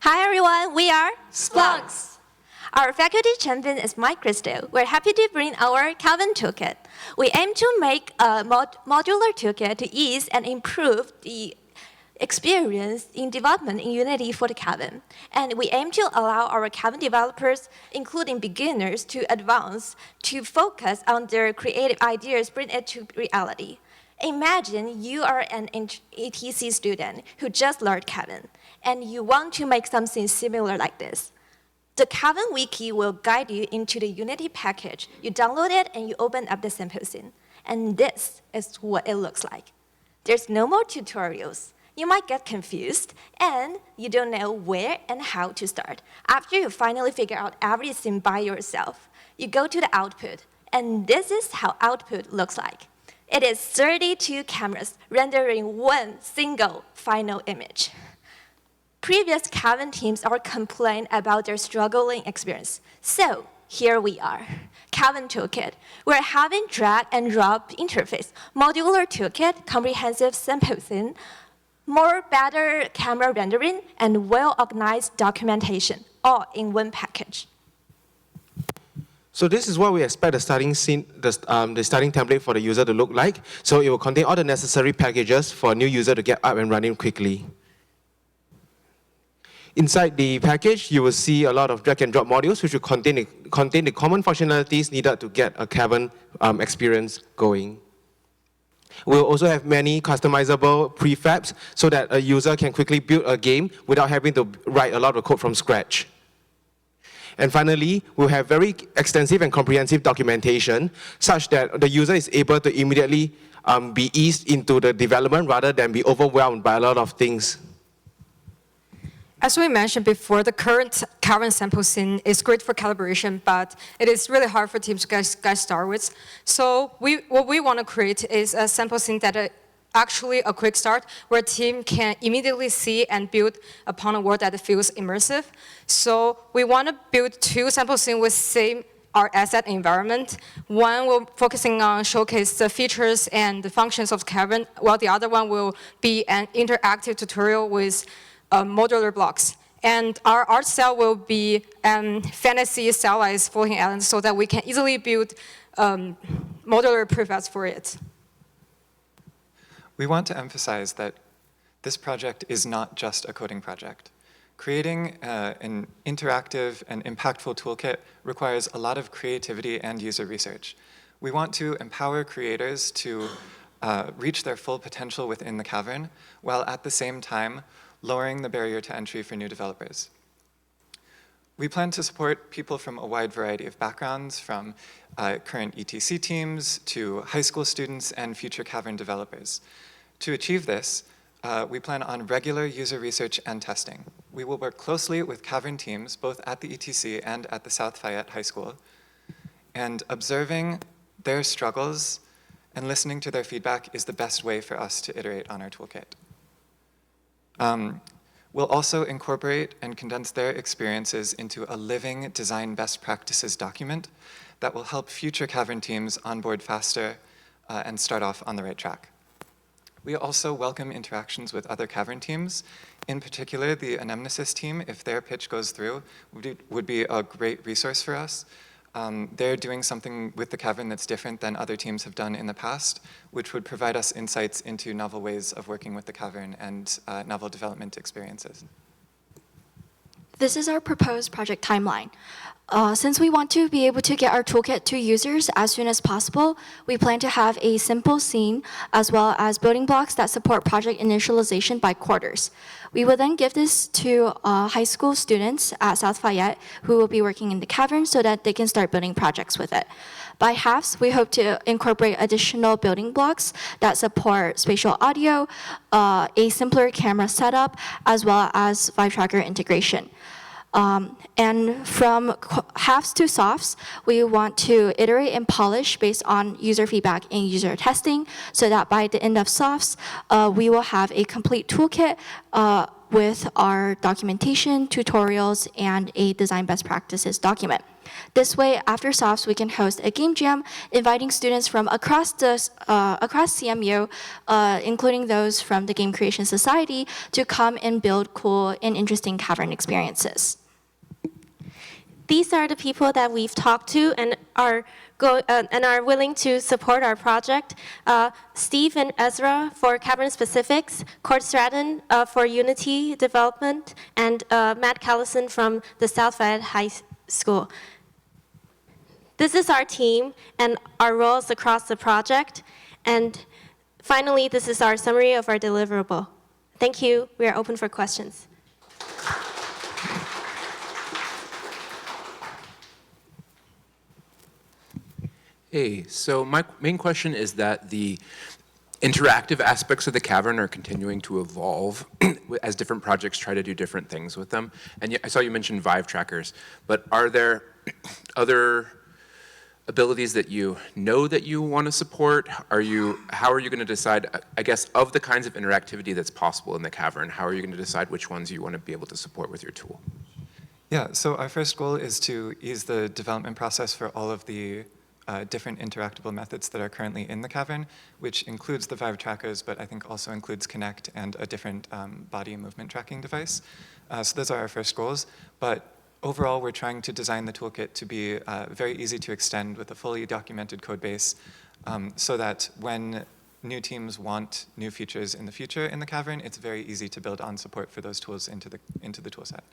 Hi everyone, we are Spelunx. Our faculty champion is Mike Christo. We're happy to bring our Calvin toolkit. We aim to make a modular toolkit to ease and improve the experience in development in Unity for the Calvin. And we aim to allow our Calvin developers, including beginners to advance, to focus on their creative ideas, bring it to reality. Imagine you are an ETC student who just learned Calvin, and you want to make something similar like this. The Calvin Wiki will guide you into the Unity package. You download it and you open up the sample scene. And this is what it looks like. There's no more tutorials. You might get confused and you don't know where and how to start. After you finally figure out everything by yourself, you go to the output, and this is how output looks like. It is 32 cameras rendering one single final image. Previous Calvin teams are complaining about their struggling experience. So here we are, Calvin Toolkit. We're having drag and drop interface, modular toolkit, comprehensive sample scene, more better camera rendering, and well-organized documentation, all in one package. So this is what we expect the starting scene, the starting template for the user to look like. So it will contain all the necessary packages for a new user to get up and running quickly. Inside the package, you will see a lot of drag and drop modules, which will contain the common functionalities needed to get a Calvin experience going. We'll also have many customizable prefabs so that a user can quickly build a game without having to write a lot of code from scratch. And finally, we'll have very extensive and comprehensive documentation such that the user is able to immediately be eased into the development rather than be overwhelmed by a lot of things. As we mentioned before, the current Calvin sample scene is great for calibration, but it is really hard for teams to get started with. So what we want to create is a sample scene that is actually a quick start, where a team can immediately see and build upon a world that feels immersive. So we want to build two sample scenes with same our asset environment. One will focusing on showcase the features and the functions of Calvin, while the other one will be an interactive tutorial with modular blocks. And our art style will be fantasy stylized floating islands so that we can easily build modular prefabs for it. We want to emphasize that this project is not just a coding project. Creating an interactive and impactful toolkit requires a lot of creativity and user research. We want to empower creators to reach their full potential within the Cavern, while at the same time lowering the barrier to entry for new developers. We plan to support people from a wide variety of backgrounds, from current ETC teams to high school students and future Cavern developers. To achieve this, we plan on regular user research and testing. We will work closely with Cavern teams, both at the ETC and at the South Fayette High School, and observing their struggles and listening to their feedback is the best way for us to iterate on our toolkit. We'll also incorporate and condense their experiences into a living design best practices document that will help future Cavern teams onboard faster and start off on the right track. We also welcome interactions with other Cavern teams. In particular, the Anemnesis team, if their pitch goes through, would be a great resource for us. They're doing something with the Cavern that's different than other teams have done in the past, which would provide us insights into novel ways of working with the Cavern and novel development experiences. This is our proposed project timeline. Since we want to be able to get our toolkit to users as soon as possible, we plan to have a simple scene as well as building blocks that support project initialization by quarters. We will then give this to high school students at South Fayette who will be working in the Cavern so that they can start building projects with it. By halves, we hope to incorporate additional building blocks that support spatial audio, a simpler camera setup, as well as Vive Tracker integration. And from halves to softs, we want to iterate and polish based on user feedback and user testing so that by the end of softs, we will have a complete toolkit with our documentation, tutorials, and a design best practices document. This way, after softs, we can host a game jam, inviting students from across CMU, including those from the Game Creation Society, to come and build cool and interesting cavern experiences. These are the people that we've talked to and are willing to support our project. Steve and Ezra for Cavern Specifics, Cord Stratton for Unity Development, and Matt Callison from the South Fayette High School. This is our team and our roles across the project. And finally, this is our summary of our deliverable. Thank you. We are open for questions. Hey, so my main question is that the interactive aspects of the cavern are continuing to evolve as different projects try to do different things with them. And I saw you mention Vive trackers, but are there other abilities that you know that you want to support? How are you going to decide, I guess, of the kinds of interactivity that's possible in the cavern, how are you going to decide which ones you want to be able to support with your tool? Yeah, so our first goal is to ease the development process for all of the different interactable methods that are currently in the cavern, which includes the Vive trackers, but I think also includes Connect and a different body movement tracking device. So those are our first goals. But overall, we're trying to design the toolkit to be very easy to extend with a fully documented code base so that when new teams want new features in the future in the cavern, it's very easy to build on support for those tools into the tool set.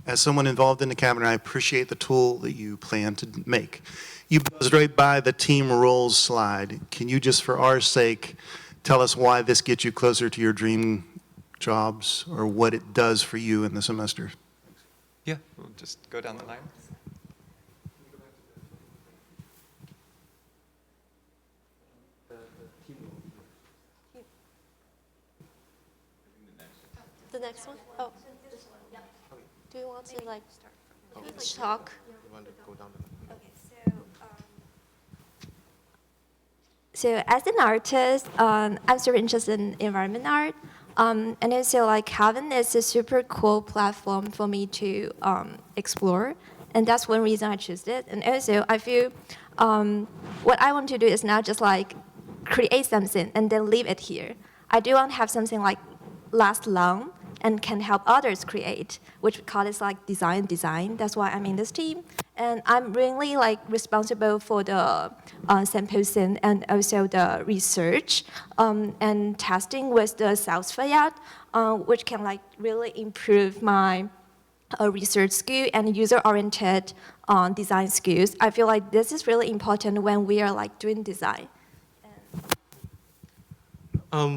As someone involved in the cavern, I appreciate the tool that you plan to make. You buzzed right by the team roles slide. Can you just, for our sake, tell us why this gets you closer to your dream jobs or what it does for you in the semester? Yeah, we'll just go down the line. The next one? Oh. Do you want to talk? So as an artist, I'm super interested in environment art. And also like Cavern is a super cool platform for me to explore. And that's one reason I chose it. And also I feel what I want to do is not just like create something and then leave it here. I do want to have something like last long and can help others create, which we call it like design. That's why I'm in this team. And I'm really like responsible for the sampling and also the research and testing with the South Fayette, which can like really improve my research skill and user-oriented design skills. I feel like this is really important when we are like doing design.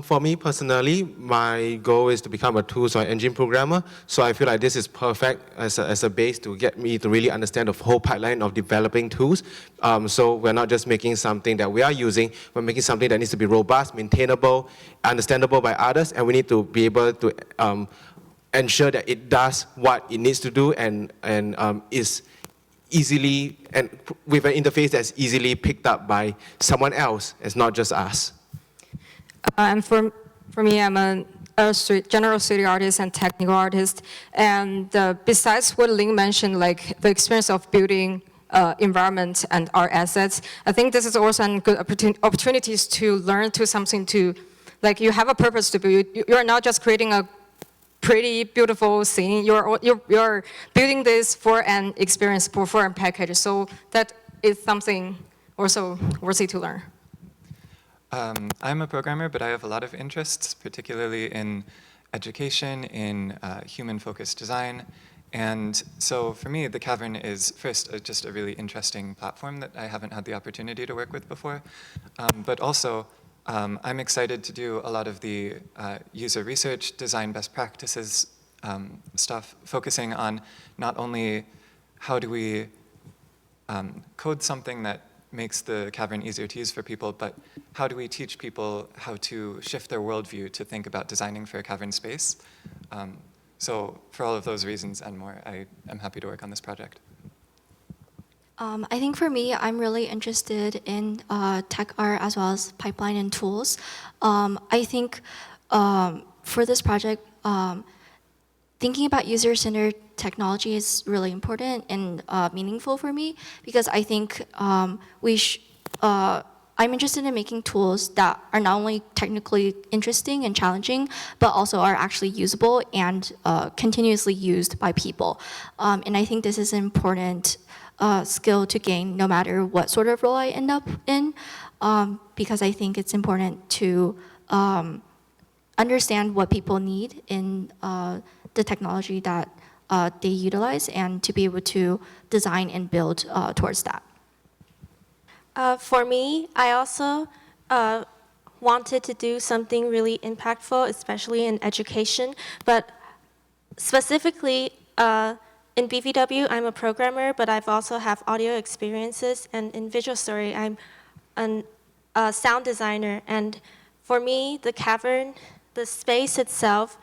For me personally, my goal is to become a tools or engine programmer. So I feel like this is perfect as a base to get me to really understand the whole pipeline of developing tools. So we're not just making something that we are using, we're making something that needs to be robust, maintainable, understandable by others, and we need to be able to ensure that it does what it needs to do and is easily, and with an interface that's easily picked up by someone else. It's not just us. And for me, I'm a general 3D artist and technical artist. And besides what Ling mentioned, like the experience of building environment and art assets, I think this is also a good opportunities to learn to something to, like you have a purpose to build. You're not just creating a pretty beautiful scene. You're building this for an experience, for a package. So that is something also worthy to learn. I'm a programmer, but I have a lot of interests, particularly in education, in human-focused design. And so for me, the Cavern is first just a really interesting platform that I haven't had the opportunity to work with before. But also, I'm excited to do a lot of the user research, design best practices stuff, focusing on not only how do we code something that makes the Cavern easier to use for people, but how do we teach people how to shift their worldview to think about designing for a Cavern space? So for all of those reasons and more, I am happy to work on this project. I think for me, I'm really interested in tech art as well as pipeline and tools. I think for this project, thinking about user-centered technology is really important and meaningful for me because I think I'm interested in making tools that are not only technically interesting and challenging, but also are actually usable and continuously used by people. And I think this is an important skill to gain no matter what sort of role I end up in, because I think it's important to understand what people need in the technology that they utilize and to be able to design and build towards that. For me, I also wanted to do something really impactful, especially in education, but specifically in BVW, I'm a programmer, but I've also have audio experiences, and in Visual Story, I'm a sound designer, and for me, the cavern, the space itself,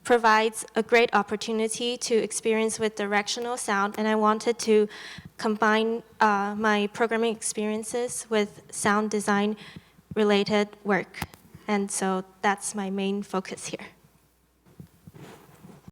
provides a great opportunity to experience with directional sound, and I wanted to combine my programming experiences with sound design related work. And so that's my main focus here.